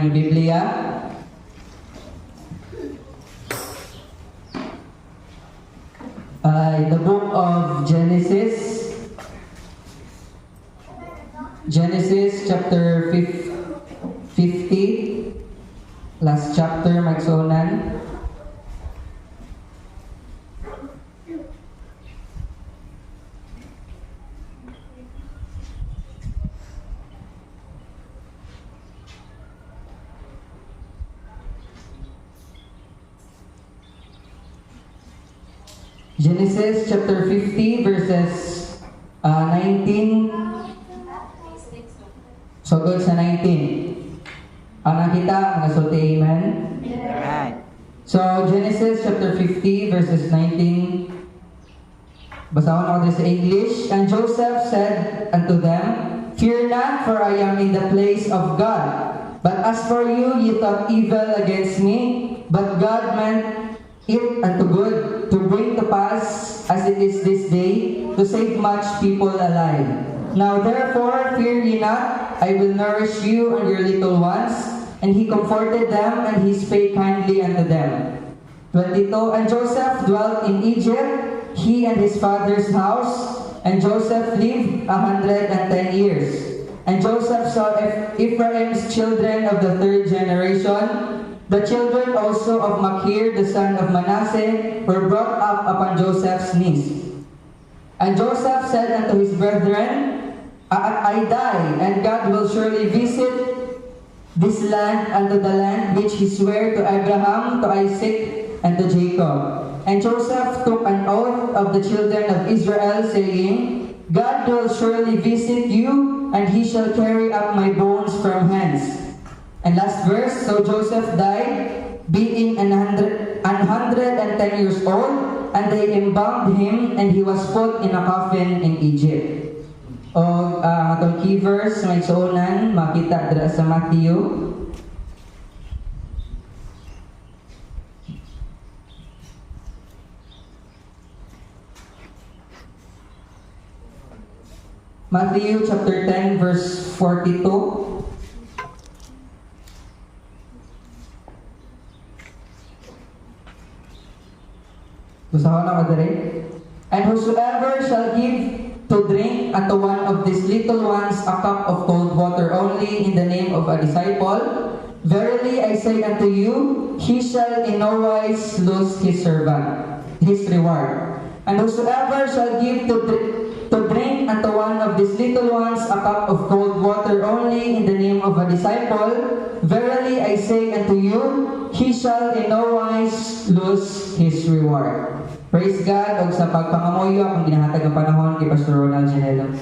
inyong Biblia. The book of Genesis. Genesis chapter 50. Last chapter, magsunan. Genesis chapter 50 verses 19. So good sa 19. Ang nakita, mga sulti, amen? Amen. So Genesis chapter 50 verses 19. Basahon ako din sa English. And Joseph said unto them, Fear not, for I am in the place of God. But as for you, ye thought evil against me, but God meant it unto good, to bring to pass as it is this day, to save much people alive. Now therefore fear ye not, I will nourish you and your little ones. And he comforted them, and he spake kindly unto them. 22. And Joseph dwelt in Egypt, he and his father's house, and Joseph lived 110 years. And Joseph saw Ephraim's children of the third generation. The children also of Machir, the son of Manasseh, were brought up upon Joseph's knees. And Joseph said unto his brethren, I die, and God will surely visit this land unto the land which he sware to Abraham, to Isaac, and to Jacob. And Joseph took an oath of the children of Israel, saying, God will surely visit you, and he shall carry up my bones from hence. And last verse, so Joseph died, being 110 years old, and they embalmed him, and he was put in a coffin in Egypt. O itong key verse, may suunan, makita dira sa Matthew. Matthew chapter 10 verse 42. Gusto na ko dire. And whosoever shall give to drink unto one of these little ones a cup of cold water only in the name of a disciple, verily I say unto you, he shall in no wise lose his reward. And whosoever shall give to drink unto one of these little ones a cup of cold water only in the name of a disciple, verily I say unto you, he shall in no wise lose his reward. Praise God, og sa pagpangamuyo akong ginahatag ang panahon kay Pastor Ronald Janelo.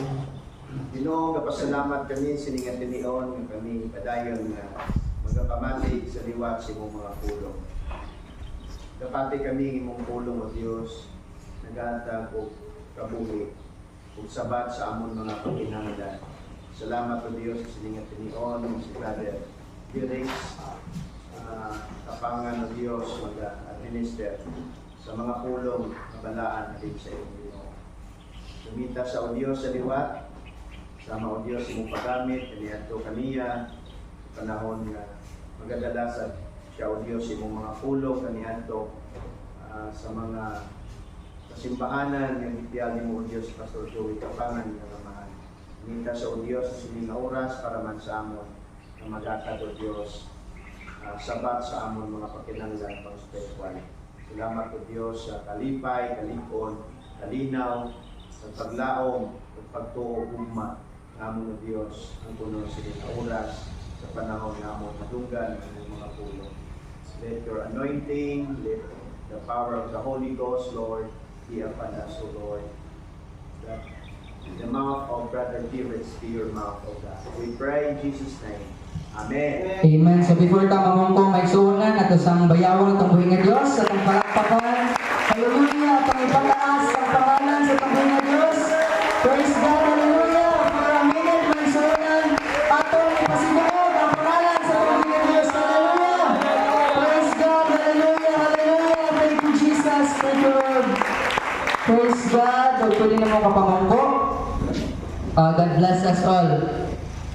Ginoo, kapasalamat kami siningat tinion nga kami padayon nga magapamati sa liwat sa imong mga pulong. Kapati kami imong pulong o Dios, naghatag og kabuhi ug sabat sa amon mga pagkinahanglan. Salamat o Dios sa siningat tinion si Brother Felix, kapangan o Dios mag-administer sa mga pulong na balaan natin sa iyong Ginoo. Sumita sa o Diyos sa liwat, sama o Diyos imong paggamit, kaniadto kaniya, panahon nga magadalasad siya o Diyos imong mga pulong, kaniadto sa mga kasimbahanan ng ipiyali mo o Diyos, Pastor Joey, kapangan ng amahan. Sumita sa o Diyos sa sining na oras para man sa amon na magatag o Diyos sabat sa amon mga pakinanglan pang spiritual. Salamat po Diyos sa kalipay, kalikon, kalinaw, sa paglaom, at pagtuo ugma namon o Diyos ang puno sa oras sa panahon namon madunggan ang mga pulong. Let your anointing, let the power of the Holy Ghost, Lord, be upon us, O Lord. That the mouth of Brother Felix be your mouth, O God. We pray in Jesus' name. Amen. Amen. So before ta mamongko may suunan ato sang bayawon atong buhi nga Dios sa atong palakpakan. Hallelujah, pangipataas ang pangalan sa atong buhi nga Dios. Praise God, hallelujah. For a minute may suunan atong ipasinuog ang pangalan sa atong buhi nga Dios. Hallelujah. Praise God, hallelujah, hallelujah. Thank you Jesus, thank you Lord. Praise God. Huwag pwede na mo kapamangko. God bless us all.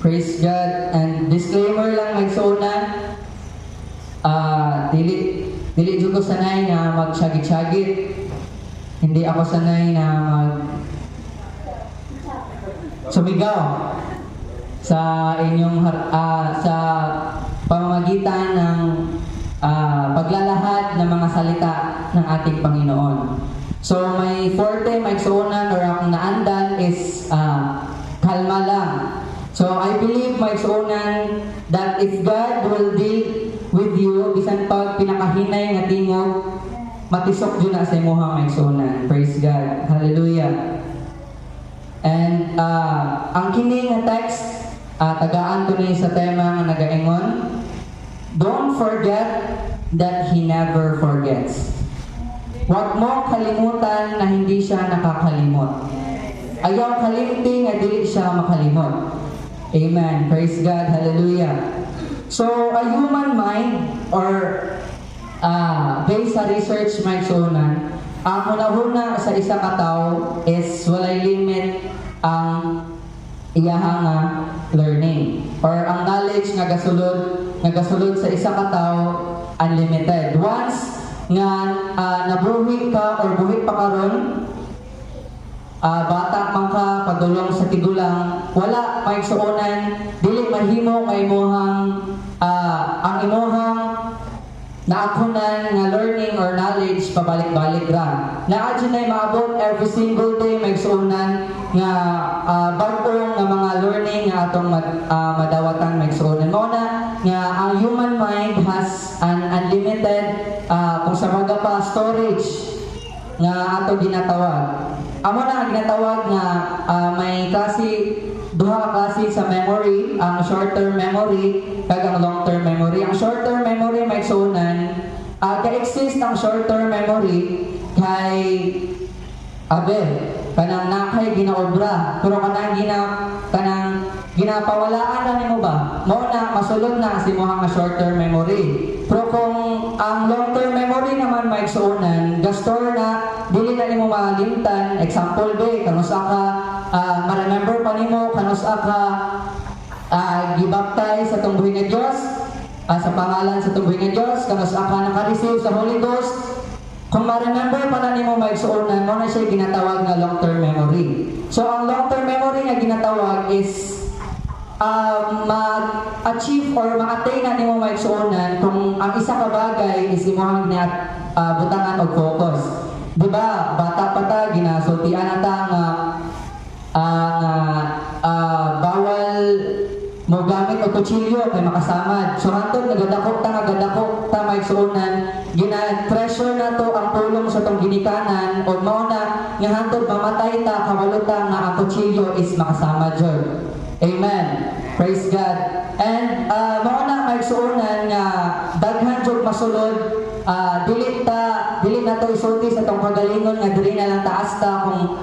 Praise God. And disclaimer lang, may suunan. dili jud ko sanay nga magsyagit-syagit. Hindi ako sanay na sumigaw sa inyong sa pamamagitan ng paglalahad ng mga salita ng ating Panginoon. So may forte, may igsuonan or akong naandan is kalma lang. So I believe may igsuonan that if God will deal with you, bisan pag pinakahinay nga tingog, matisok dyan na sa imuhang may igsuonan. Praise God. Hallelujah. And ang kini nga text, tagaan ko ni sa tema nga nagaingon, don't forget that He never forgets. Huwag mo kalimutan na hindi siya nakakalimot. Ayaw kalimti nga dili siya makalimot. Amen. Praise God. Hallelujah. So, a human mind or based sa research may sunan, ang una-una sa isa ka tawo is walay limit ang iyahang learning or ang knowledge nga gasulod sa isa ka tawo unlimited. Once nga nabuhi ka or buhi pa karon, bata man ka padulong sa tigulang, wala may suonan dili mahimo kay imuhang ang imuhang naakunan nga learning or knowledge pabalik-balik ra. Naa dyan ay maabot every single day may suunan nga bagong nga mga learning nga atong madawatan may suunan. Muna nga ang human mind has an unlimited kung sa mga pa storage nga ato ginatawag. Amo na ang ginatawag nga may duha ka klase sa memory, ang short-term memory kag ang long-term memory. Ang short-term memory may suunan, ka-exist ang short-term memory kay kanang nakay ginaobra, pero kanang ginapawalaan na nimo ba? Mao na masulod na si moha nga short-term memory. Pero kung ang long-term memory naman may suunan, gastor na dili na nimo malimtan. Example be, kanus ka ma-remember pa nimo kanus ka gibaptize sa tungbuhi nga Dios, sa pangalan sa tungbuhi nga Dios, kanus ka naka-receive sa Holy Ghost. Kung ma-remember pa na nimo may suunan, mo na siya ginatawag nga long-term memory. So ang long-term memory nga ginatawag is mag-achieve or ma-attain na nimo may suunan kung ang isa ka bagay is imong butangan og focus. Diba, bata pa ta, ginasultian na ta nga bawal mo gamit o kutsilyo kay makasamad. So hantod nagadako ta may suunan, gina-treasure na to ang pulong sa tong ginikanan o mao na nga hantod mamatay ta kabalo ta nga ang kutsilyo is makasamad jud. Amen. Praise God. And mao na may suunan nga daghan jud masulod, dili na to isulti sa tong kagalingon nga dili na lang taas ta kung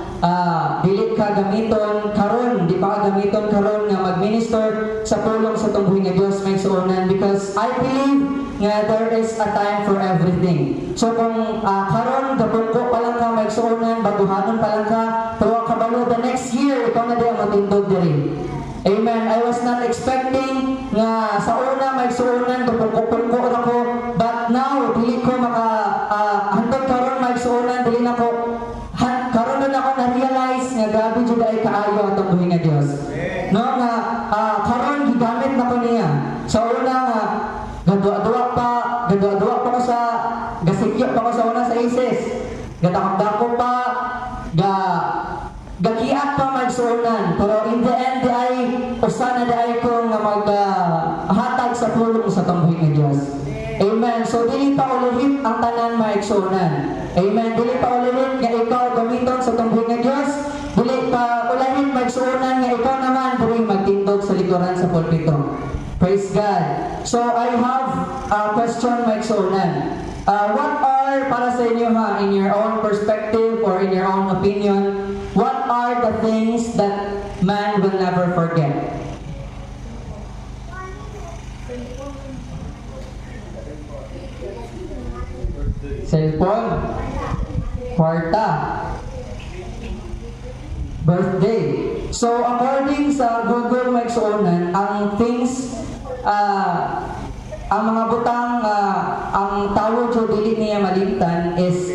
dili ka gamiton karon, di pa ka gamiton karon nga mag-minister sa pulong sa tong buhi nga Dios may suunan, because I believe nga there is a time for everything. So kung karon gabungko pa lang ka may suunan, baguhanon pa lang ka, pero kabalo the next year ikaw na di ang matindog diri. Amen. I was not expecting nga sa una may suunan gabungko ra ko, but now dili ko hantod karon may suunan, dili na ko karon na ako na-realize nga grabe jud ay kaayo atong buhi nga Dios. No nga karon gigamit na ko niya. Sa una nga gadua-dua pa ko sa gasikyo pa ko sa una sa ISIS. Gadakdako pa gakiat pa magsuunan, pero in the end ay usana dai ko nga maghatag sa pulong sa tambuhi nga Dios. Amen. So dili pa ulihit ang tanan maigsuunan. Amen. Dili pa ulihit nga ikaw gamiton sa tambuhi nga Dios. Dili pa ulihit maigsuunan nga ikaw naman diri magtindog sa likuran sa pulpito. Praise God. So I have a question maigsuunan. What are, para sa inyo in your own perspective or in your own opinion, what are the things that man will never forget? Cellphone, kwarta, birthday. So according sa Google Maps, ang things ang mga butang ang tawag jo dili niya malimtan is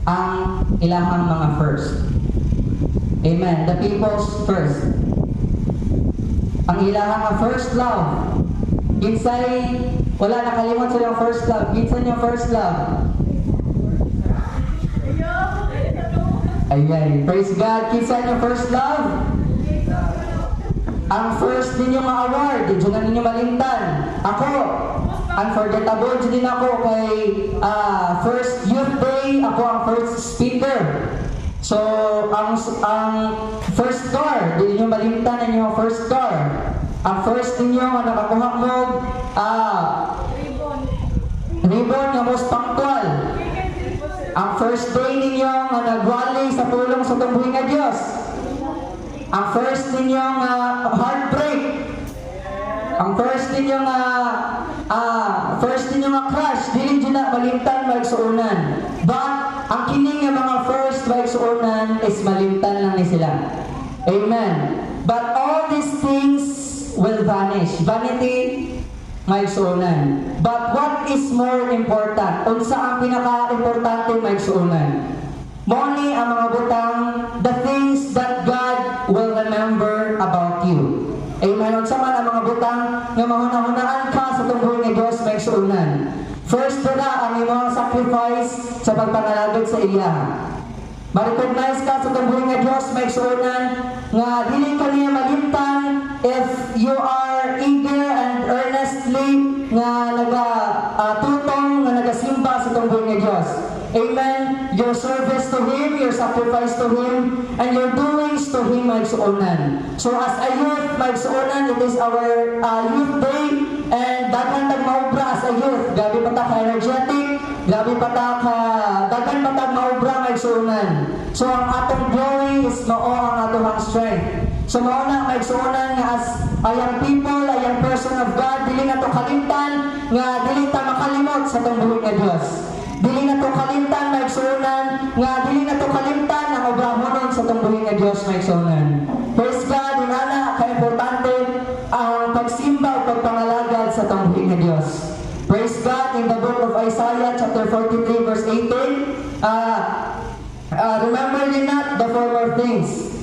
ang ilahang mga first. Amen. The people's first. Ang ilahang nga first love. Kinsay wala nakalimot sa yung first love. Kinsa yung first love? Ayan. Praise God. Kinsa yung first love? Ang first ninyo ma-award, dito na ninyo malimtan. Ako, unforgettable din ako kay first youth day, ako ang first speaker. So, ang first car, di ninyo malimtan ninyo ang first car. Ang first ninyo nga nakakuha mo, ribbon nga most punctual. Ang first day ninyo nga nagwali sa tulong sa tumbuhin nga Diyos. Ang first ninyong heartbreak. Ang first ninyong crush, dili dyan na malimtan maigsuunan. But ang kining nga mga first maigsuunan is malimtan lang ni sila. Amen. But all these things will vanish. Vanity, maigsuunan. But what is more important? Unsa ang pinaka-importante maigsuunan? Moni ang mga butang, the things that God will remember about you. Amen. Unsa man ang mga butang nga mahuna-hunaan ka sa tungkol nga Dios may suunan. First dala ang imong sacrifice sa pagpangalagad sa iya. Ma-recognize ka sa tungkol nga Dios may suunan nga dili ka niya malimtan if you are eager and earnestly nga nagatutong nga nagasimba sa tungkol nga Dios. Amen. Your service to Him, your sacrifice to Him, and your doings to Him maigsuonan. So as a youth, maigsuonan, it is our youth day, and daghan tag maubra as a youth. Gabi pa ta ka energetic, gabi pa ta ka, daghan pa tag maubra maigsuonan. So ang atong glory is mao ang atong strength. So mao na maigsuonan nga as a young people, a young person of God, dili na to kalimtan, nga dili ta makalimot sa tong buhig nga Dios. Dili na to kalimtan maigsuonan, nga dili na to kalimtan ang obrahonon sa tungbuhin nga Dios maigsuonan. Praise God, inana ka-importante ang pagsimba o pagpangalagad sa tungbuhin nga Dios. Praise God, in the book of Isaiah chapter 43 verse 18, remember ye not the former things.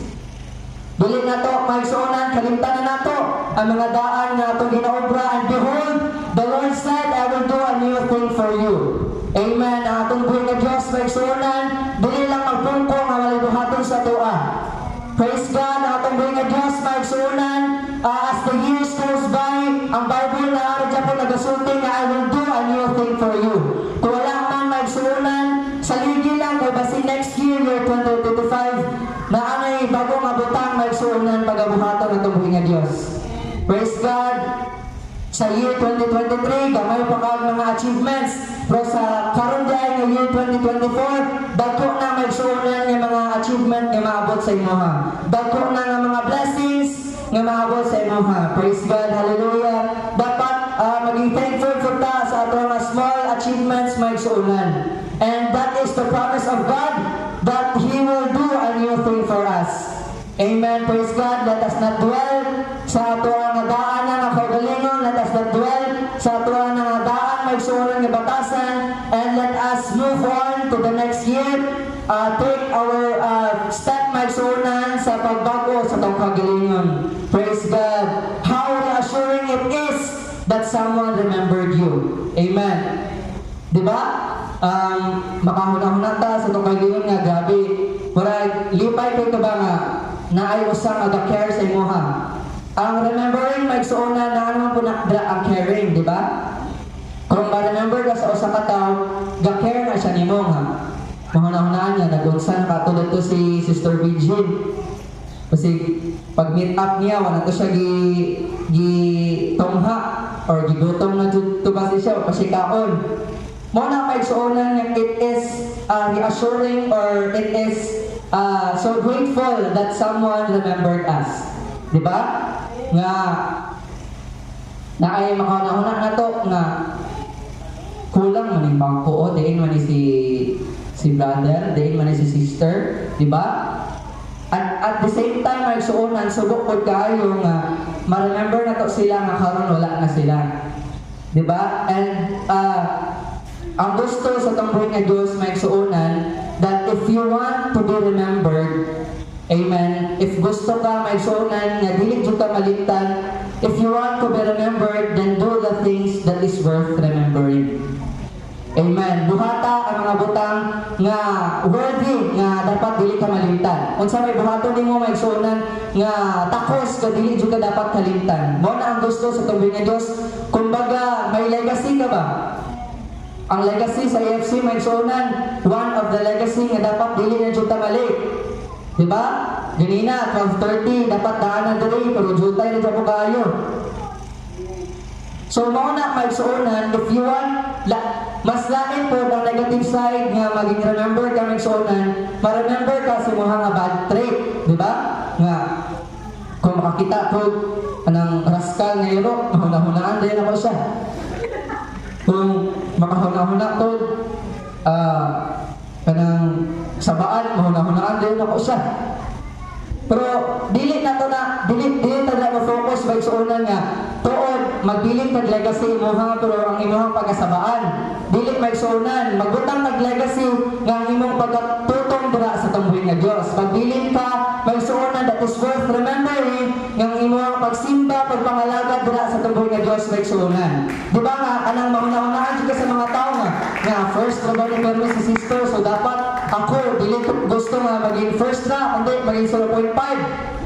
Dili na to maigsuonan, kalimtanan na to ang mga daan nga atong ginaobra, and behold, the Lord said, I will do a new thing for you. Amen. Ang atong buhay nga Diyos maigsuonan, dili lang magpungko nga walay buhaton sa tua. Praise God. Ang atong buhay nga Diyos maigsuonan, as the years goes by, ang Bible na ari dyan po nagasulti nga I will do a new thing for you. Kung wala man maigsuonan, sa ligi lang, kay basi next year, year 2025, na anay bagong abutang maigsuonan pagabuhaton ang atong buhay nga Diyos. Praise God. Sa year 2023, gamay pa kag mga achievements. Pero sa karon day nga year 2024, dagko na maigsuonan nga mga achievement nga maabot sa imuha. Dagko na nga mga blessings nga maabot sa imuha. Praise God, hallelujah. Dapat maging thankful for ta sa ato mga small achievements maigsuonan. And that is the promise of God that He will do a new thing for us. Amen. Praise God. Let us not dwell sa ato nga daan nga kaugalingon. Let us not dwell sa ato nga daan maigsuonan nga batasan, and let us move on to the next year. Take our step maigsuonan sa pagbago sa atong kaugalingon. Praise God. How reassuring it is that someone remembered you. Amen. Diba? Makahuna-huna ta sa itong kaugalingon nga gabi. Murag lipay kay ka ba nga na ay usang aga-care sa imuha. Ang remembering maigsuonan na ano po na ang caring, di ba? Kung ma-remember ka sa usa ka tao, ga-care na siya nimo ha. Mahuna-hunaan niya, nag-unsan katulad to si Sister Virgin. Kasi pag meet up niya, wala to siya tongha or gigutong na tubasi siya, pasikaon. Muna maigsuonan niya, it is reassuring, or it is so grateful that someone remembered us. Diba? Nga na ay makahuna na to nga kulang man yung bangko o diin man si brother, diin man si sister, diba? At the same time ay suonan subok pod kayo nga ma-remember na to sila nga karon wala na sila. Di ba? And ang gusto sa tambuhin nga Diyos may suunan that if you want to be remembered, amen, if gusto ka may suunan nga dili jud ka malimtan, if you want to be remembered, then do the things that is worth remembering. Amen. Buhata ang mga butang nga worthy nga dapat dili ka malimtan. Unsa may buhaton nimo may suunan nga takos ka dili jud ka dapat kalimtan. Mao na ang gusto sa tambuhin nga Dios. Kumbaga may legacy ka ba? Ang legacy sa AFC may suunan, one of the legacy nga dapat dili na jud ta mali. Diba? Ganina 12:30 dapat daanan diri pero jutay na jud kayo. So mao na may suunan, if you want mas lain po ang negative side nga maging remember ka may suunan, ma-remember ka sa mga nga bad trait, di ba? Nga kung makakita po anang rascal nga yero, mahuna-hunaan din ako siya. Kung makahuna-huna po kanang sabaan, mahuna-hunaan din ako siya. Pero dili na to na dili ta mo focus by suunan nga tuod magbilin kag legacy imong pero ang imong pagasabaan dili may suunan magbutang kag legacy nga ang imong pagtutong dira sa tambuhin nga Dios. Magbilin ka may suunan that is worth remembering nga ang imong pagsimba pagpangalaga dira sa tambuhin nga Dios may suunan. Di ba nga kanang mahuna-hunaan jud ka sa mga tawo nga first trabaho ni Permis si sister, so dapat ako dili ko gusto nga maging first na kundi maging 0.5.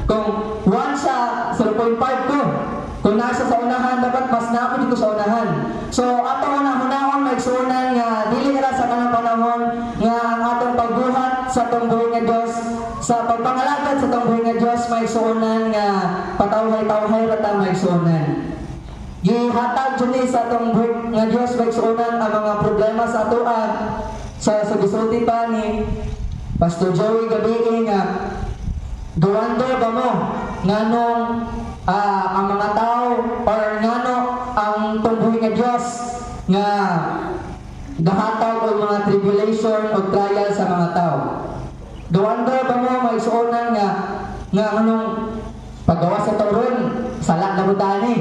Kung 1 siya 0.5 ko, kung nasa sa unahan dapat mas naako dito sa unahan. So ato na hunahon may suunan nga dili ra sa kanang panahon nga ang atong pagbuhat sa tambuhin nga Dios, sa pagpangalagad sa tambuhin nga Dios may suunan nga patawhay-tawhay ra ta may suunan. Gihatag jud ni sa tambuhin nga Dios may suunan ang mga problema sa atoan sa gisulti pa ni Pastor Joey gabi nga duwando ba mo nganong ang mga tao or ngano ang tambuhin nga Dios nga gahatag og mga tribulation o trial sa mga tao. Duwando ba mo may suonan nga anong paggawa sa tawron sala na butani.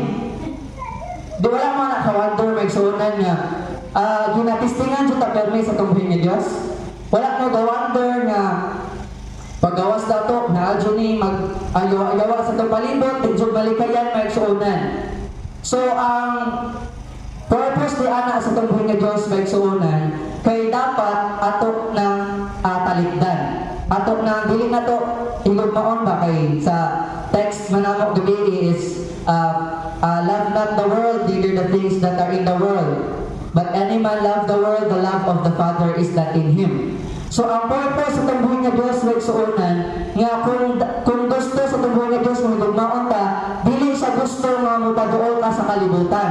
Di wala mo nakawando may suonan nga ginatistingan jud ta permi sa tambuhin nga Dios. Wala mo gawonder nga paggawas dato na adyo ni mag-ayawa sa itong palibot, tigjog balikayan, may suunan. So, ang purpose ni ana sa tambuhin nga Diyos may suunan, kay dapat atok ng talikdan. Atok ng dili na to, ilugmaon ba kay sa text manamok gabi is love not the world, neither the things that are in the world. But any man love the world, the love of the Father is not in him. So ang purpose sa tambuhin nga Dios may suunan nga kung gusto sa tambuhin nga Dios mo gugmaon ta, dili sa gusto nga mopaduol ka sa kalibutan.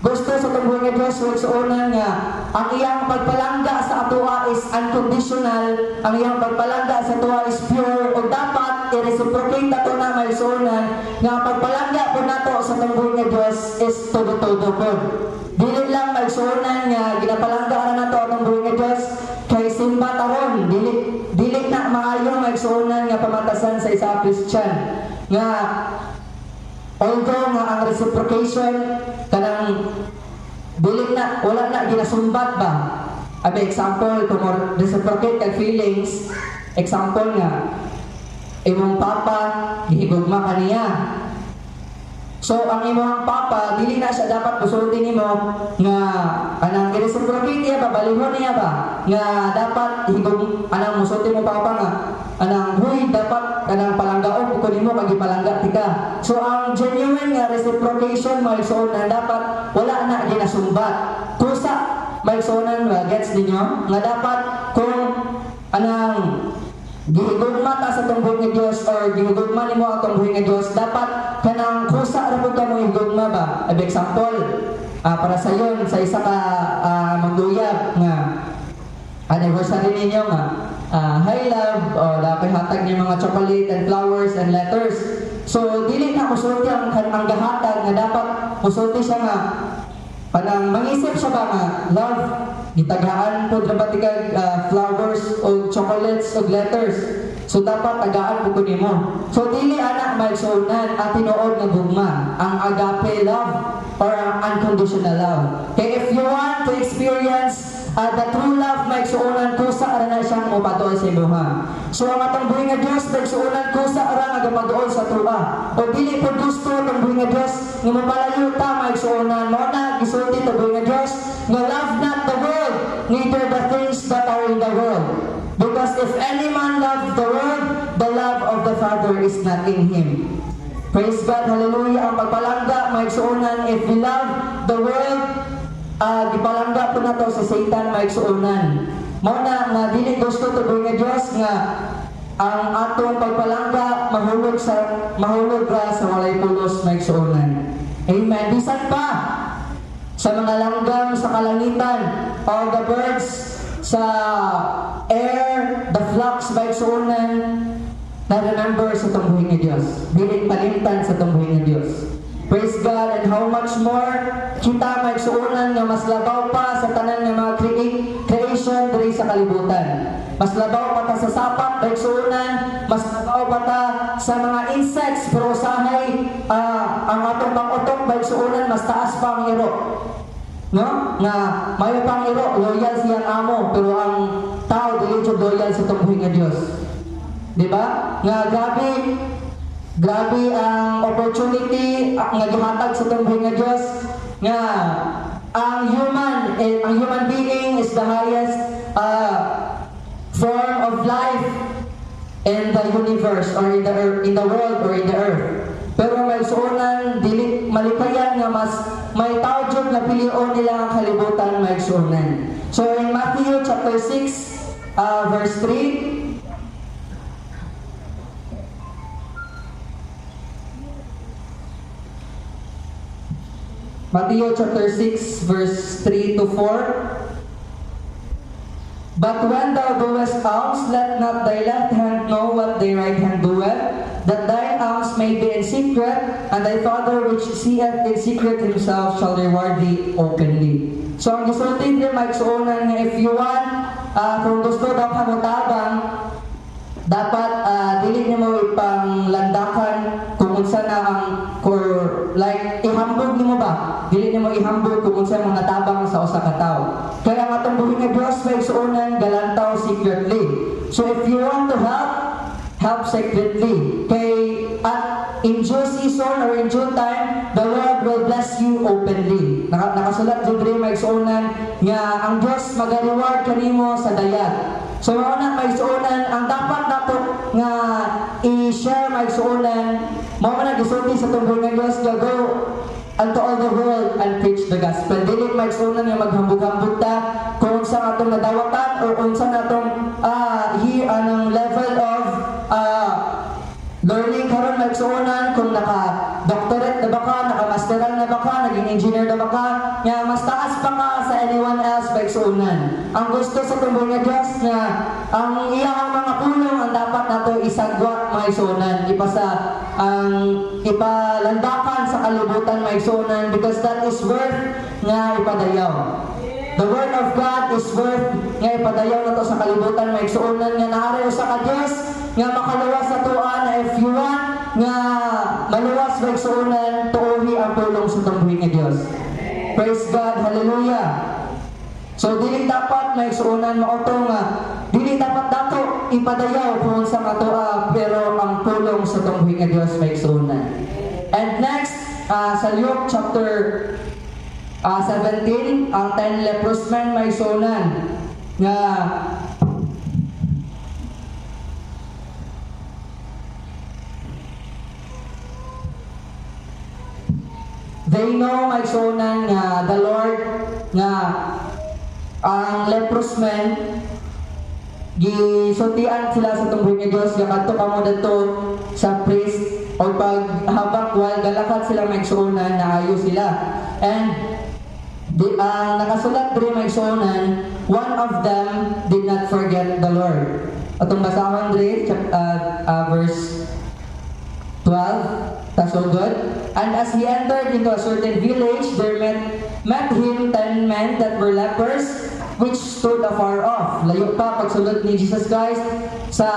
Gusto sa tambuhin nga Dios may suunan nga ang iyang pagpalangga sa atoa is unconditional, ang iyang pagpalangga sa atoa is pure, o dapat i-reciprocate ato na may suunan nga pagpalangga po nato sa tambuhin nga Dios is todo-todo po. Dili lang may suunan nga ginapalangga na nato ang tambuhin nga Dios kay simba taron, dili na maayo may suunan nga pamatasan sa isa Christian nga although nga ang reciprocation kanang dili na wala na ginasumbat ba. Abi example kung reciprocate kag feelings, example nga imong papa gihigugma kaniya. So ang imong papa dili na siya dapat busulti nimo nga anang i-reciprocate niya ba, balihon niya ba nga dapat higog anang musulti mo papa nga anang huy dapat kanang palanggaon ko nimo kag ipalangga tika. So ang genuine nga reciprocation may suunan dapat wala na ginasumbat. Kusa may suunan ba gets ninyo nga dapat kung anang gihigugma ta sa tambuhin nga Dios or gihigugma nimo ang tambuhin nga Dios dapat kanang kusa ra pud ka mo higugma ba. Ab example para sa yon sa isa ka magduyab nga anniversary ninyo nga hi love o dapat hatag niya mga chocolate and flowers and letters. So dili na musulti ang gahatag nga dapat musulti siya nga panang mangisip siya ba nga love gitagaan po dapat kag flowers o chocolates o letters. So dapat tagaan po nimo. So dili ana may suunan at tinuod nga gugma ang agape love or ang unconditional love. Kaya if you want to experience the true love, maigsuunan ko sa ara na siyang mupatuol sa imuha. So ang atong buhi nga Dios maigsuunan ko sa ara nga gapatuol sa trua. O dili po gusto atong buhi nga Dios nga mapalayo ta maigsuunan mo na gisulti ta buhi nga Dios nga love not the world, neither the things that are in the world. Because if any man love the world, the love of the Father is not in him. Praise God, hallelujah. Ang pagpalangga maigsuunan, if we love the world, gipalangga po na to sa Satan maigsuunan. Mao na nga dili gusto to nga Dios nga ang atong pagpalangga mahulog ra sa walay pulos maigsuunan. Amen. Bisan pa sa mga langgam sa kalangitan, all the birds sa air, the flocks maigsuunan, na remember sa tumbuhin ni Dios. Dili palimtan sa tumbuhin ni Dios. Praise God, and how much more kita maigsuunan nga mas labaw pa sa tanan nga mga creation diri sa kalibutan. Mas labaw pa ta sa sapat maigsuunan, mas labaw pa ta sa mga insects, pero usahay ang atong pang-utok maigsuunan mas taas pa ang iro. No? Nga may pang iro loyal siyang amo, pero ang tao dili jud loyal sa tumbuhin nga Dios. Di ba? Nga grabe ang opportunity nga gihatag sa tumbuhin nga Dios nga ang human being is the highest form of life in the universe or in the world or in the earth. Pero may suunan dili malikayan nga mas may tao jud nga pilion nila ang kalibutan may suunan. So in Matthew chapter 6 verse 3, Matthew chapter 6 verse 3 to 4. But when thou doest alms, let not thy left hand know what thy right hand doeth, that thine alms may be in secret, and thy Father which seeth in secret himself shall reward thee openly. So ang gisulti din maigsuunan nga if you want, kung gusto daw ka motabang, dapat dili nimo ipanglandakan kung unsa na ang like ihambog nimo ba, dili nimo ihambog kung unsa mo natabang sa usa ka tawo. Kaya ang atong buhi nga Dios maigsuunan galantaw secretly. So if you want to help secretly. Kay in due season or in due time, the Lord will bless you openly. Nakasulat jud diri maigsuunan nga ang Dios maga-reward kanimo sa dayat. So mauna maigsuunan ang dapat nato nga i-share maigsuunan mao man gisulti sa tumboy nga Dios nga go unto all the world and preach the gospel. Dili maigsuunan nga maghambog-hambog ta kung sa atong nadawatan or unsa natong here anong level of learning karon maigsuunan kung naka-doctorate na ba ka, naka-masteral na ba ka, naging engineer na ba ka, nga mas taas pa ka sa anyone else maigsuunan. Ang gusto sa tumboy nga Dios nga ang iyang mga pulong ang dapat nato isagwa maigsuunan, ipalandakan sa kalibutan maigsuunan, because that is worth nga ipadayaw. The word of God is worth nga ipadayaw nato sa kalibutan maigsuunan nga naari usa ka Dios nga makaluwas sa tuan na if you want nga maluwas maigsuunan tuohi ang pulong sa tumbuhi nga Dios. Praise God, hallelujah. So dili dapat maigsuunan mauto nga dili dapat dato ipadayaw kung sa matua, pero ang pulong sa tumbuhi nga Dios maigsuunan. And next sa Luke chapter 17, ang 10 leprous men maigsuunan nga they know maigsuunan nga the Lord nga ang leprous men gisultian sila sa tumboy nga Dios nga kadto kamo dadto sa priest o pag habang while galakad sila maigsuunan naayo sila. And nakasulat diri maigsuunan, one of them did not forget the Lord. Atong basahon diri verse 12, tasugod. And as he entered into a certain village, there met him 10 men that were lepers, which stood afar off. Layo pa pagsulod ni Jesus Christ sa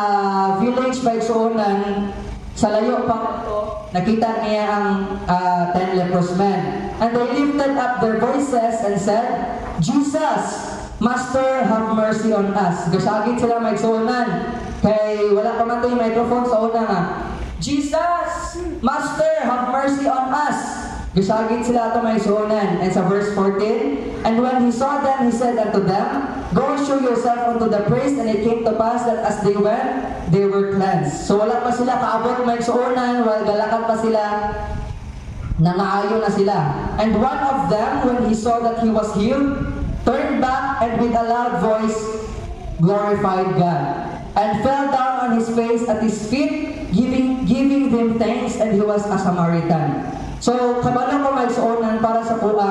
village maigsuunan, Sa layo pa nakita niya ang 10 leprous men. And they lifted up their voices and said, Jesus, Master, have mercy on us. Gasagit sila maigsuonan. Kay wala pa man to yung microphone sa una nga. Jesus, Master, have mercy on us. Gasagit sila ito maigsuonan. And sa verse 14, and when he saw them, he said unto them, go show yourself unto the priest. And it came to pass that as they went, they were cleansed. So wala pa sila kaabot maigsuonan, while galakad pa sila, nangaayo na sila. And one of them, when he saw that he was healed, turned back and with a loud voice glorified God, and fell down on his face at his feet, giving them thanks, and he was a Samaritan. So, kabalo ko maigsuonan para sa kuha,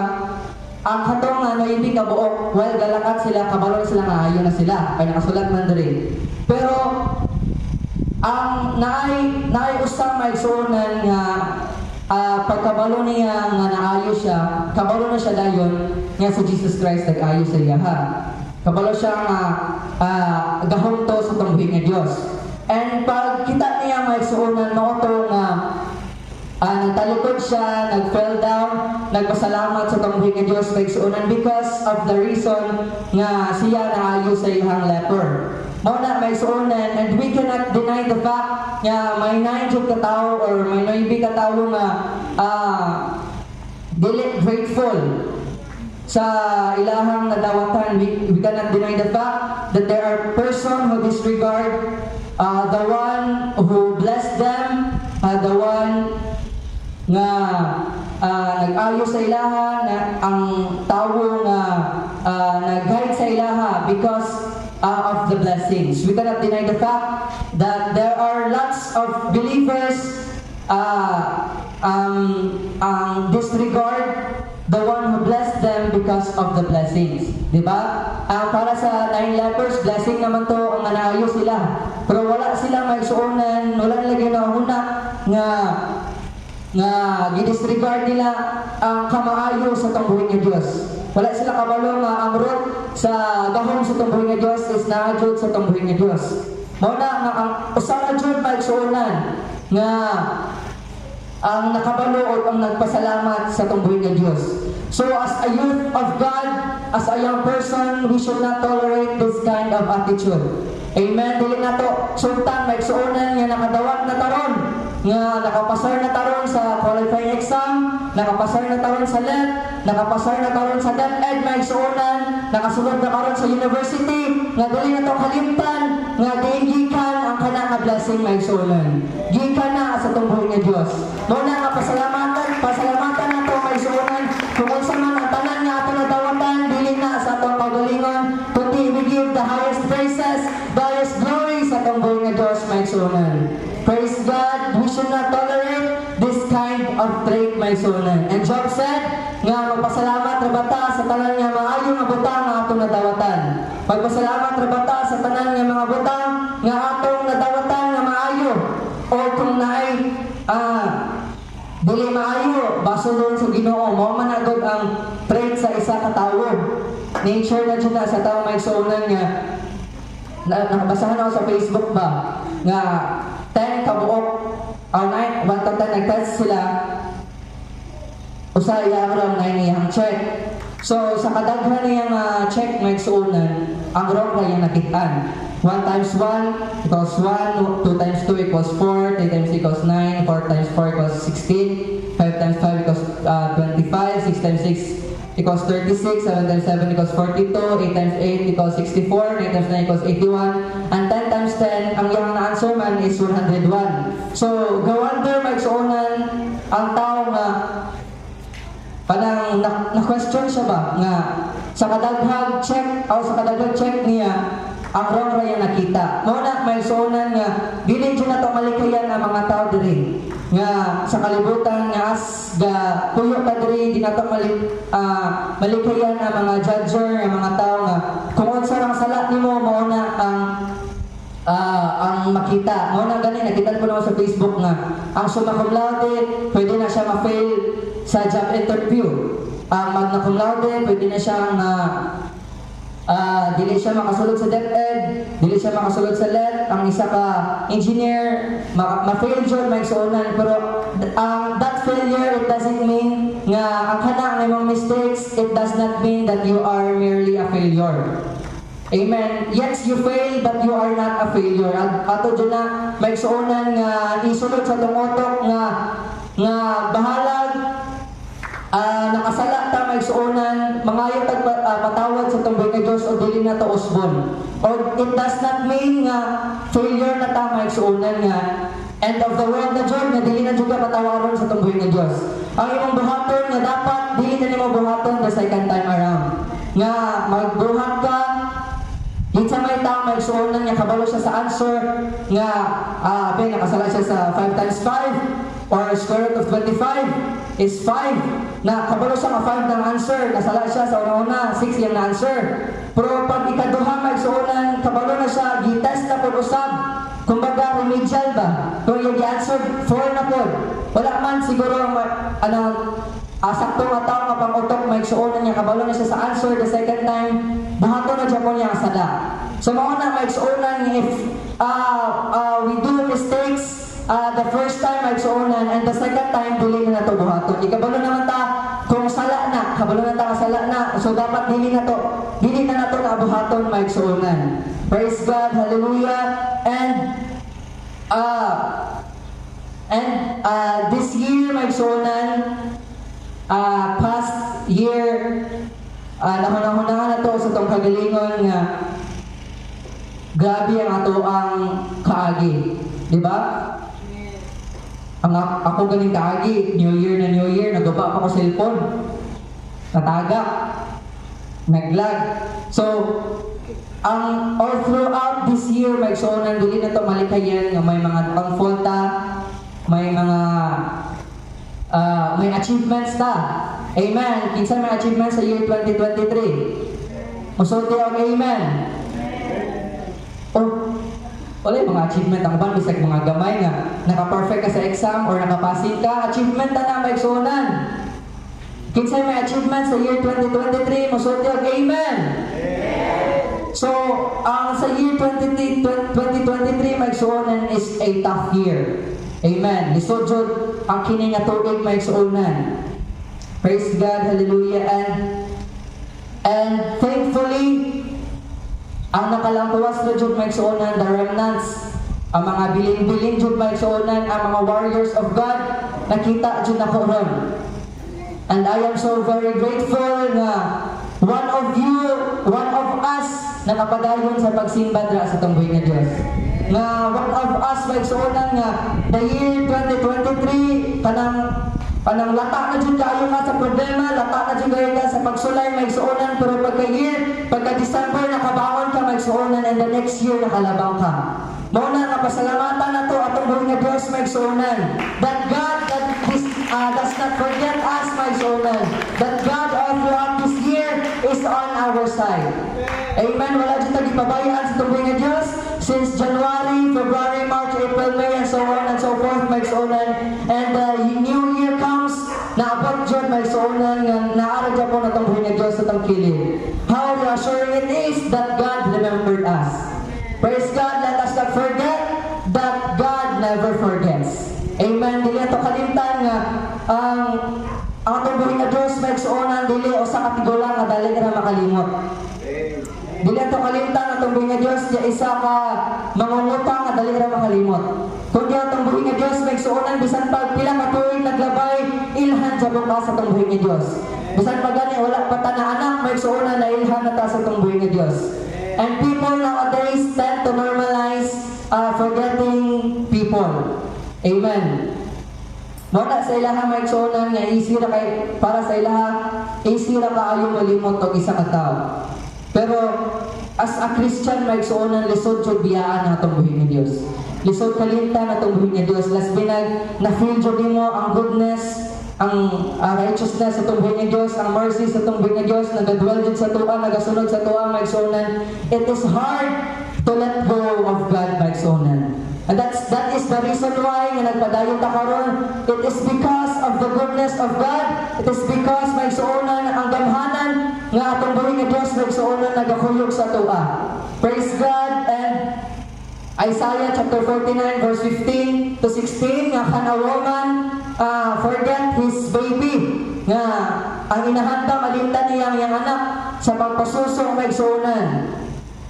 ang katong nga naibig kabuok, well, galakat sila, kabalo na sila nga ayo na sila, ay nakasulat man diri. Pero, ang naay usa maigsuonan nga pagkabalo niya nga naayo siya, kabalo na siya dayon nga sa Jesus Christ nag-ayo sa iya ha. Kabalo siya nga gahom to sa tungbuhi nga Dios. And pag kita niya maigsuonan mao to nga nagtalikod siya, nag-fell down, nagpasalamat sa tungbuhi nga Dios maigsuonan because of the reason nga siya naayo sa iyang leper. Mao na maigsuonan, and we cannot deny the fact nga may nainjud ka tao or may naibi ka tao nga dili grateful sa ilahang nadawatan. We cannot deny the fact that there are person who disregard the one who blessed them, the one nga nag-ayo sa ilaha, na ang tao nga nag-guide sa ilaha because of the blessings. We cannot deny the fact that there are lots of believers disregard the one who blessed them because of the blessings. Diba? Para sa 9 lepers, blessing naman to ang nanayo sila. Pero wala sila maigsuonan, wala nilagay na una nga gidisregard nila ang kamaayo sa tungbuhi nga Dios. Wala sila kabalo nga ang root sa gahom sa tungbuhi nga Dios is naadjud sa tungbuhi nga Dios. Mao na nga ang usa ka jud maigsuonan nga ang nakabalo o ang nagpasalamat sa tungbuhi nga Dios. So as a youth of God, as a young person, we should not tolerate this kind of attitude. Amen. Dili na to sultan maigsuonan nga nakadawat na taron, nga nakapasar na taron sa qualifying exam, nakapasar na taron sa LET, nakapasar na taron sa DepEd maigsuonan, nakasulod na karon sa university, nga dili na to kalimtan, nga gikan ang kana nga blessing maigsuonan. Gikan na sa tungbuhi nga Dios. Mo na nga pasalamatan nato maigsuonan kung unsa man ang tanan nga ato nadawatan, dili na sa atong kaugalingon, kundi we give the highest praises, the highest glory sa tungbuhi nga Dios maigsuonan. Praise God, we should not tolerate this kind of trait maigsuonan. And Job said nga magpasalamat ra bata sa tanan nga maayo nga butang nga atong nadawatan. Magpasalamat ra bata sa tanan nga mga butang nga atong nadawatan nga maayo. O kung naay dili maayo, basulon sa Ginoo. Mao man agad ang trait sa isa ka tawo. Nature na dyan na sa tawo maigsuonan nga nakabasahan ako sa Facebook ba nga 10 kabuok o 9, 1 to 10 nag-test sila, usa iyang wrong 9 iyang check. So sa kadaghan niyang check maigsuonan, ang wrong ra iyang nakitaan. 1 times 1 equals 1, 2 times 2 equals 4, 3 times 3 equals 9, 4 times 4 equals 16, 5 times 5 equals 25, 6 times 6 equals 36, 7 times 7 equals 42, 8 times 8 equals 64, 9 times 9 equals 81, and 10 times 10, ang iyang na-answer man is 101. So, gawonder maigsuonan ang tao nga panang na-question siya ba nga sa kadaghang check o sa kadaghang check niya ang wrong ra yang nakita. Mao na maigsuonan nga dili jud nato malikayan ang mga tao diri nga sa kalibutan nga as ga puyo ta diri di nato malikayan ang mga judger, ang mga tao nga kung unsa ang sala nimo mao na ang makita. Mao na gani nakita ko naman sa Facebook nga ang summa cum laude pwede na siya ma-fail sa job interview. Ang magna cum laude pwede na siyang dili siya makasulod sa DepEd, dili siya makasulod sa LET, ang isa ka engineer, ma-fail jud may suonan, pero that failure, it doesn't mean nga ang kana nga imong mistakes, it does not mean that you are merely a failure. Amen. Yes, you fail, but you are not a failure. Ato dyan na may suonan nga isulod sa tumutok nga bahalag, nakasala ta may suonan, mangayo tag patawad sa tunggoy nga Dios o dili na to usbon. Or it does not mean nga failure na ta may suonan nga end of the world na jud nga dili na jud ka patawaron sa tunggoy nga Dios. Ang imong buhaton nga dapat dili na nimo buhaton the second time around. Nga magbuhat ka sa may tao may suonan nga kabalo siya sa answer nga nakasala siya sa 5 times 5 or square root of 25 is 5 na kabalo siya nga 5 ng answer, nasala siya sa una-una 6 yung answer. Pero pag ikaduha may suonan kabalo na siya, gitest na po usab, kumbaga remedial ba, kung yung answer 4 na po, wala man siguro sakto nga tao nga pang-utok may suonan niya kabalo na siya sa answer the second time, buhato na dyan po niya ang sala. So mauna may suonan if we do mistakes the first time may suonan and the second time dili na to buhaton. Ikabalo naman ta kung sala na, kabalo na ta kasala na, so dapat dili na nato na buhaton may suonan. Praise God, hallelujah. And this year may suonan, past year, nahuna-hunahan na to sa itong kagalingon nga grabe ang ato ang kaagi. Diba? Ako galing kaagi, New Year, nagaba pa ko cellphone. Nataga. Naglag. So, all throughout this year, may suonan, dili na to malikayan nga may mga pang-faulta, may mga may achievements ta. Amen. Kinsa may achievements sa year 2023? Musulti ang amen. Wala yung mga achievement ang ban, bisag mga gamay nga naka-perfect ka sa exam or nakapasin ka, achievement na may suonan. Kinsa may achievement sa year 2023? Musulti ang amen. So, sa year 2023 may suonan is a tough year. Amen. Lisod jud ang kini nga tuig may suonan. Praise God, hallelujah. And thankfully, ang nakalampuwas na jud may suonan, the remnants, ang mga bilin-bilin jud may suonan, ang mga warriors of God, nakita jud nako ron. And I am so very grateful na one of us nakapadayon sa pagsimba dra sa tunggoy nga Dios. Na one of us may suonan nga the year 2023 panang lata na jud kayo ka sa problema, lata na jud kayo ka sa pagsulay may suonan, pero pagka December nakabangon ka may suonan and the next year nakalabang ka. Mao na nga pasalamatan na to atong buhay nga Dios may suonan. That God does not forget us may suonan. That God all throughout this year is on our side. Amen. Wala jud tagi pabayaan sa tuboy nga Dios since January, February, March, April, May, and so on and so forth may suonan. And the new year comes, naabot dyan may suonan nga naara dyan po na itong buhay nga Diyos sa itong kilid. How reassuring it is that God remembered us. Praise God, let us not forget that God never forgets. Amen. Dili ito kalimtan nga ang atong buhay nga Diyos may suonan, dili o sa katigulang nga dali na makalimot. Dili ato kalimtan atong buhay nga Dios di isa ka mangungutang nga dali ra makalimot. Kundi atong buhay nga Dios may suonan bisan pa pila ka tuig naglabay ilhan sa buka sa atong buhay nga Dios. Bisan pa gani wala pa ta na anak may suonan na ilhan na ta sa atong buhay nga Dios. And people nowadays tend to normalize forgetting people. Amen. Muna sa ilaha may suonan nga easy ra kay para sa ilaha easy ra kaayo malimot og isa ka tawo. Pero as a Christian may suonan lisod jud biyaan ang atong buhay nga Dios. Lisod kalimtan atong buhay nga Dios. Las binag na feel jud nimo ang goodness, ang righteousness sa atong buhay nga Dios, ang mercy sa atong buhay nga Dios, nagadwell jud sa tuwa, nagasunod sa tuwa may suonan. It is hard to let go of God may suonan. And that is the reason why nga nagpadayon ta karon. It is because of the goodness of God. It is because may suonan ang gamhanan nga atong buhi nga Dios nagsuonon nagakuyog sa tuwa. Praise God. And Isaiah chapter 49 verse 15 to 16 nga kan a woman forget his baby nga ang inahanda malimtan niya ang iyang anak sa pagpasuso may suonan.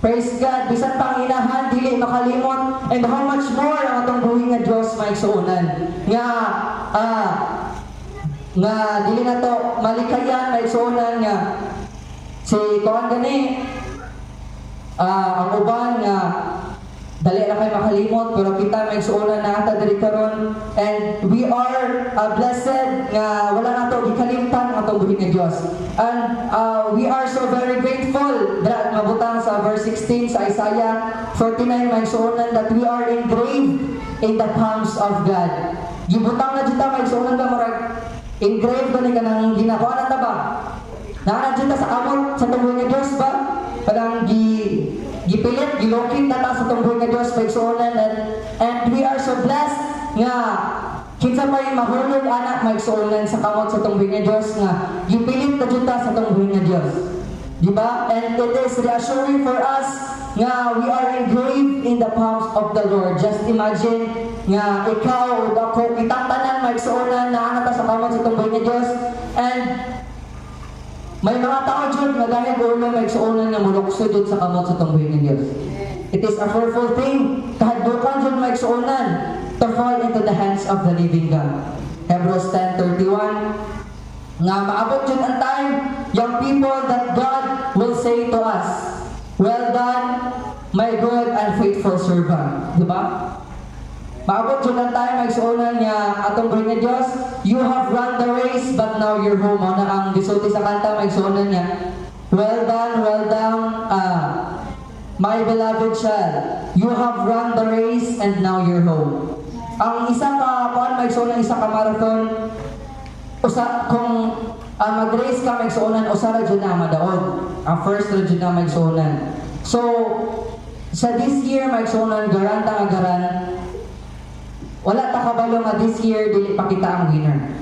Praise God, bisan pang inahan dili makalimot, and how much more ang atong buhi nga Dios may suonan nga dili na to malikayan may suonan nga si kuan gani ang uban nga dali na kayo makalimot, pero kita may suonan na ata diri karon, and we are blessed nga wala na to gikalimtan ang atong buhi nga Dios. And we are so very grateful that mabutang sa verse 16 sa Isaiah 49 may suonan that we are engraved in the palms of God. Gibutang na dita may suonan ka murag engraved ba ni kanang ginakuha na ta ba? Naa dita sa kamot sa atong buhi nga Dios ba? Parang gipilit, gilokit na ta sa tungkol nga Diyos pagsuonan, and we are so blessed nga kinsa pa yung mahulog anak magsuonan sa kamot sa tungkol nga Diyos nga gipilit na dyan ta sa tungkol nga Diyos, di ba? And it is reassuring for us nga we are engraved in the palms of the Lord. Just imagine nga ikaw o ako kitang tanan magsuonan na anak ta sa kamot sa tungkol nga Diyos, and may mga tao dyan nga dahil ulo may suonan nga mulukso dyan sa kamot sa tungbuhin ng Diyos. It is a fearful thing. Kahadlukan dyan may suonan to fall into the hands of the living God. Hebrews 10:31 nga maabot dyan ang time, young people, that God will say to us, well done, my good and faithful servant. Diba? Maabot dyan ang time may suonan nga atong buhi nga Diyos, you have run the race but now you're home. O na ang gisulti sa kanta may suonan niya, well done, my beloved child, you have run the race and now you're home. Ang isa ka may suonan, isa ka marathon, kung mag-race ka may suonan, usara dyan na madaog. Ang first na dyan na may suonan. So sa this year may suonan, garanta nga garan, wala ta kabalo nga this year dili pa kita ang winner.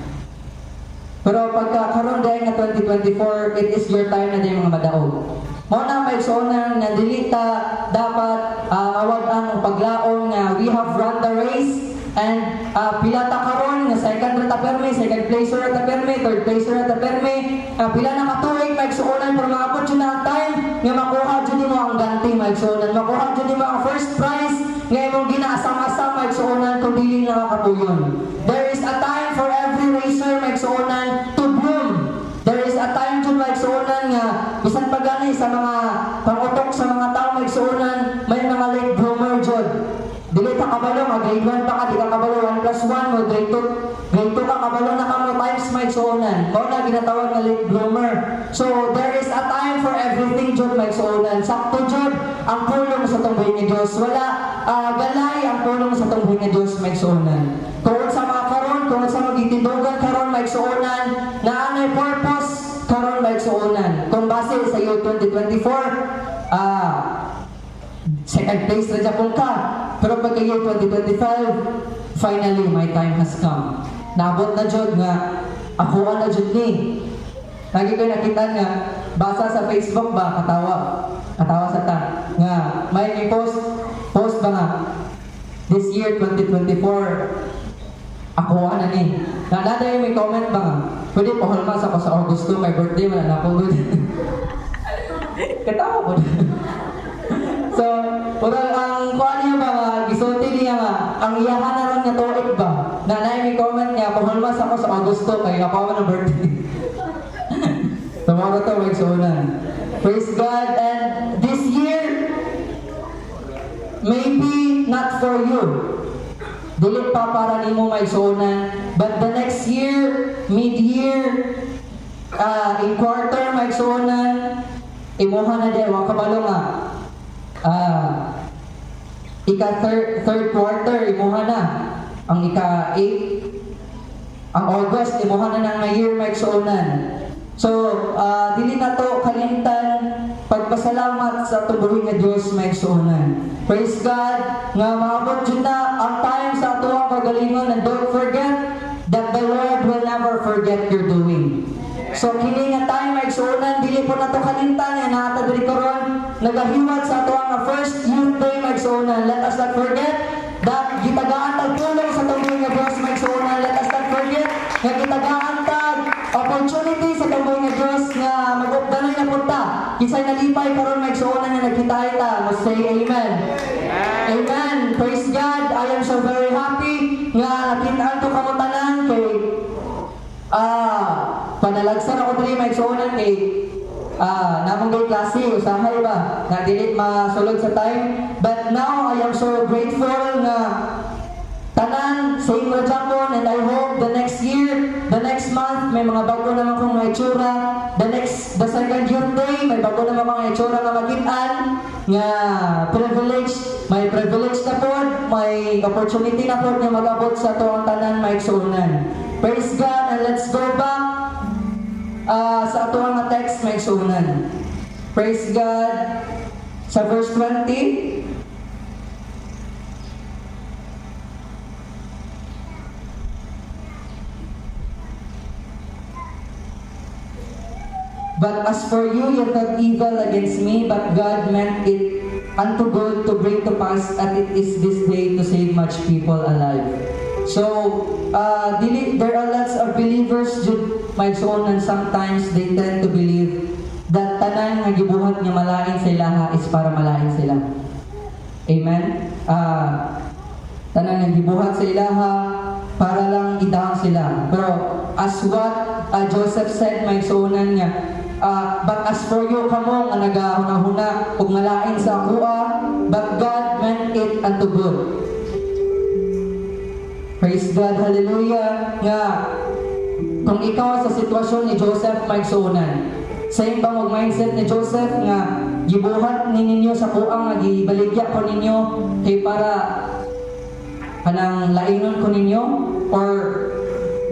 Pero pagka karon dahil nga 2024, it is your time na din mga madaog. Mao na may suonan nga dili ta dapat awag ang paglaom nga we have run the race, and pila ta karon nga second ta permi, second placer ta permi, third placer ta permi, pila na katuig may suonan pero mga jud na time nga makuha jud mo ang ganti may suonan, makuha jud mo ang first prize nga imong ginaasama-asama suonan kung dili na makapuyon. There is a time for every racer may suonan to bloom. There is a time to may suonan nga bisan pa gani sa mga pangutok sa mga tao may suonan, may mga late bloomer jud. Dili ta kabalo nga grade 1 pa ka, di ka kabalo 1+1 mo grade 2 ka kabalo na ka mo times may suonan. Mao na ginatawag nga late bloomer. So there is a time for everything jud may suonan. Sakto jud ang pulong sa tungbuhin ni Dios. Wala galay ang pulong sa tungbuhin ni Dios may suonan. Kung sa mga karon, kung sa magitindugan karon may suonan, na anay purpose karon may suonan. Kung base sa year 2024, second place na Japon ka. Pero pagka year 2025, finally my time has come. Naabot na jud nga ako na jud ni. Lagi ko nakita nga basa sa Facebook ba katawa sa ta nga may post ba nga this year 2024 ako na ni. Nalada yung may comment ba nga pwede pahulmas ako sa Augusto, my birthday man na ako good. Katawa po. So, ang kuha niya ba nga, gisulti niya nga, ang iyahan na ron nga tuig ba? Nanay may comment niya, pahulmas ako sa Augusto, kaya ako ng birthday. Tomorrow to, may suunan. Praise God. And this year, maybe not for you. Dili pa para nimo may suunan. But the next year, mid-year, in quarter may suunan, imuha na din, wang kabalo nga. Third quarter, imuha na. Ang ika-8, ang August, imuha na ng may year may suunan. So, dili na to kalimtan pagpasalamat sa tubuhin nga Dios may suunan. Praise God nga maabot jud na ang time sa atuang kagalingon, and don't forget that the Lord will never forget your doing. So kini nga time maigsuonan dili po nato kalimtan nga naata diri karon nagahiwat sa ato ang first youth day maigsuonan. Let us not forget that gitagaan tag tulong sa tumboy nga Dios maigsuonan. Let us not forget nga gitagaan tag opportunity sa tumboy nga Dios nga mag-updanoy na punta. Kisay nalipay karon maigsuonan nga nagkita ta. Must say amen. Amen. Praise God. I am so very happy nga nakita to kamo tanan kay panalagsan ako diri maigsuonan kay namong gay klase usahay ba nga dili masulod sa time, but now I am so grateful nga tanan same ra Japon, and I hope the next year, the next month may mga bago naman kong mga itsura, the second youth day may bago naman mga itsura nga makit-an nga may privilege na po, may opportunity na po nga mag-abot sa to ang tanan maigsuonan. Praise God, and let's go back sa ato ang text maigsuonan. Praise God. Sa verse 20, but as for you, you thought evil against me, but God meant it unto good to bring to pass that it is this day to save much people alive. So, there are lots of believers maigsuonan, sometimes they tend to believe that tanan nga gibuhat nga malain sa ilaha is para malain sila. Amen? Tanan nga gibuhat sa ilaha para lang idahang sila. Pero as what Joseph said maigsuonan nga, but as for you kamo nga nagahuna-huna ug malain sa akua, but God meant it unto good. Praise God, hallelujah. Nga, kung ikaw sa sitwasyon ni Joseph maigsuonan, same bang mindset ni Joseph nga gibuhat ninyo sa kuang nga gibaligya ko ninyo kay para kanang lainon ko ninyo, or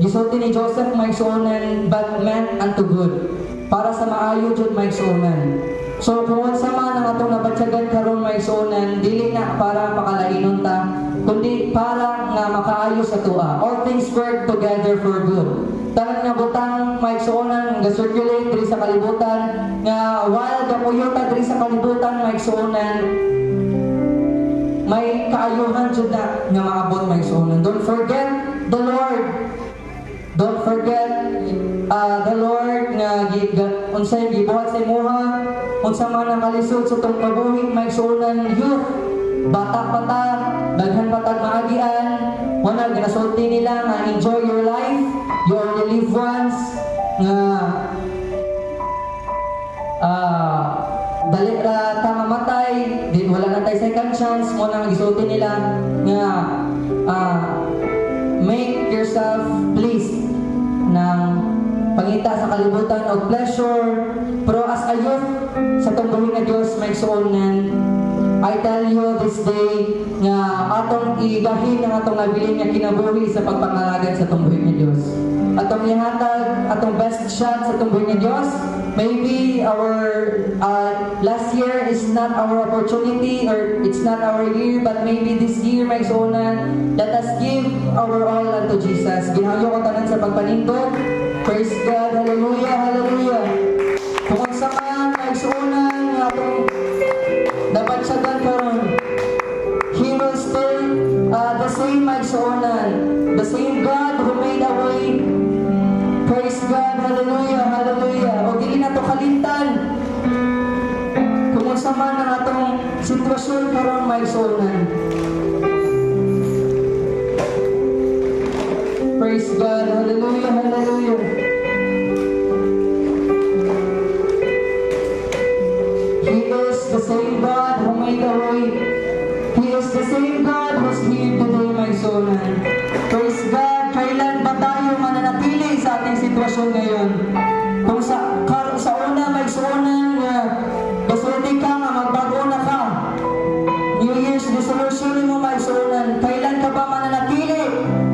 gisulti ni Joseph maigsuonan but meant unto good para sa maayo jud maigsuonan. So kung unsa man ang atong nabatyagan karon maigsuonan, dili na para pakalainon ta, kundi para nga makaayo sa tua. All things work together for good. Tanan nga butang maigsuonan nga circulate diri sa kalibutan, nga while gapuyota diri sa kalibutan maigsuonan, may kaayuhan jud na nga maabot maigsuonan. Don't forget the Lord. Don't forget the Lord nga unsay gibuhat sa imuha, unsa man ang kalisod sa tong pabuhi maigsuonan youth, bata pa ta, daghan pa tag maagian, wala ginasulti nila nga enjoy your life, you only live once, nga dali ra ta mamatay, din wala na tay second chance, mo nang gisulti nila nga make yourself pleased ng pangita sa kalibutan o pleasure. Pero as a youth sa tumbuhin nga Diyos maigsuonan, I tell you this day nga atong igahin ang atong nabilin nga kinabuhi sa pagpangalagad sa tumbuhin nga Diyos. Atong ihatag atong best shot sa tumbuhin nga Diyos. Maybe our last year is not our opportunity, or it's not our year, but maybe this year maigsuonan, let us give our all unto Jesus. Ginayo ko tanan sa pagpanindot. Praise God, hallelujah, hallelujah. Kung sa man maigsuonan nga atong dapat siya karon, He will still the same maigsuonan, the same God who made a way. Praise God, hallelujah, hallelujah. O dili na to kalimtan kung sa man ang atong sitwasyon karon maigsuonan. Praise God, hallelujah, hallelujah. He is the same God who made a way. He is the same God who's here today, maigsuonan. Praise God, kailan ba tayo mananatili sa ating sitwasyon ngayon? Kung sa una maigsuonan nga basulti ka nga magbago na ka, New Year's resolution mo maigsuonan, kailan ka ba mananatili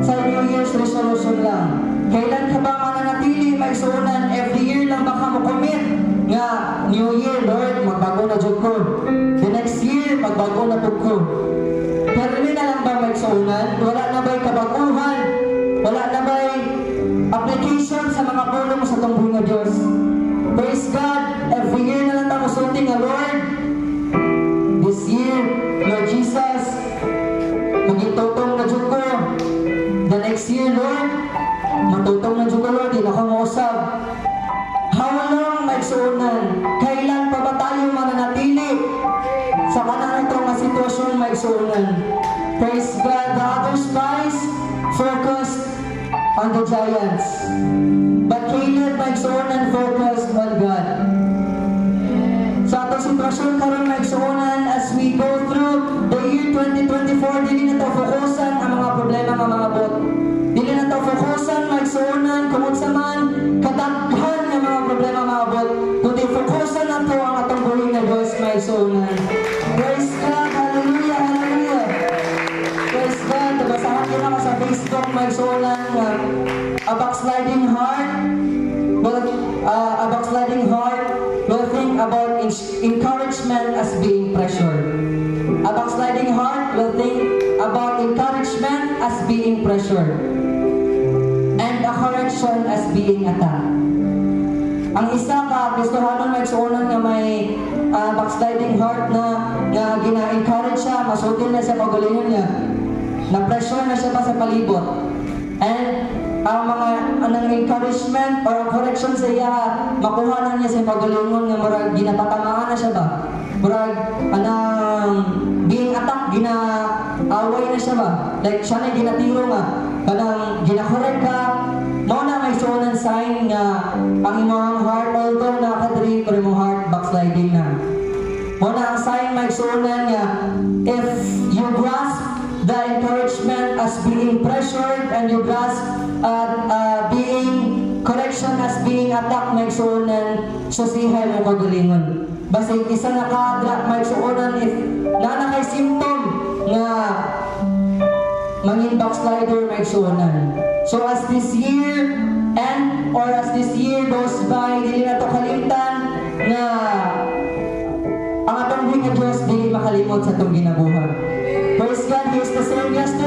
sa New Year's resolution lang? Kailan ka ba mananatili maigsuonan? Every year lang baka mo commit nga New Year, Lord, magbago na jud ko. The next year, magbago na jud ko. Pero hindi na lang ba maigsuonan? Wala na ba'y kabaguhan? Wala na ba'y application sa mga makapulong sa itong buhay nga Diyos. Praise God, every year na lang tayo masulting nga Lord. This year, Lord Jesus, magitutong na Diyos ko. The next year, Lord, matutong na Diyos ko, Lord, di na ko mausap. How long maigsuunan? Kailan pa ba tayo mananatili sa kanang itong nga sitwasyon maigsuunan? Praise God, the others guys focused on the giants. But Caleb maigsuunan focused on God. Sa atong sitwasyon karon maigsuunan as we go through the year 2024, dili na to fokusan ang mga problema nga mga bot. Dili na to fokusan maigsuunan kung unsa man kadaghan nga mga problema mga bot, kundi fokusan na to ang atong buhay nga Diyos maigsuunan. Praise God, hallelujah, hallelujah. Praise God, basahan ko na sa Facebook maigsuunan nga a backsliding heart will think about encouragement as being pressured. A backsliding heart will think about encouragement as being pressured, and a correction as being attacked. Ang isa ka Kristohanon maigsuonan nga may backsliding heart na gina-encourage siya, masutin na siya pagalingon niya, na pressure na siya pa sa palibot, and ang mga anang encouragement or correction sa iya makuha na niya sa pagalingon nga murag ginapatamaan na siya ba, murag anang being attack, ginaaway na siya ba, like siya na ginatiro nga kanang ginakorek ka, mao na may suonan sign nga ang imong heart although nakadiri pero imong heart backsliding na. Mao na ang sign may suonan nga if you grasp the encouragement as being pressured and you grasp being correction as being attacked, may suonan susihay mo kagalingon. Basta isa na kadra may suonan if nanakay symptom nga mangin backslider may suonan. So as this year as this year goes by, dili na to kalimtan nga ang atong buhay nga Diyos dili makalimot sa atong ginabuhat. Praise God, He is the same yesterday,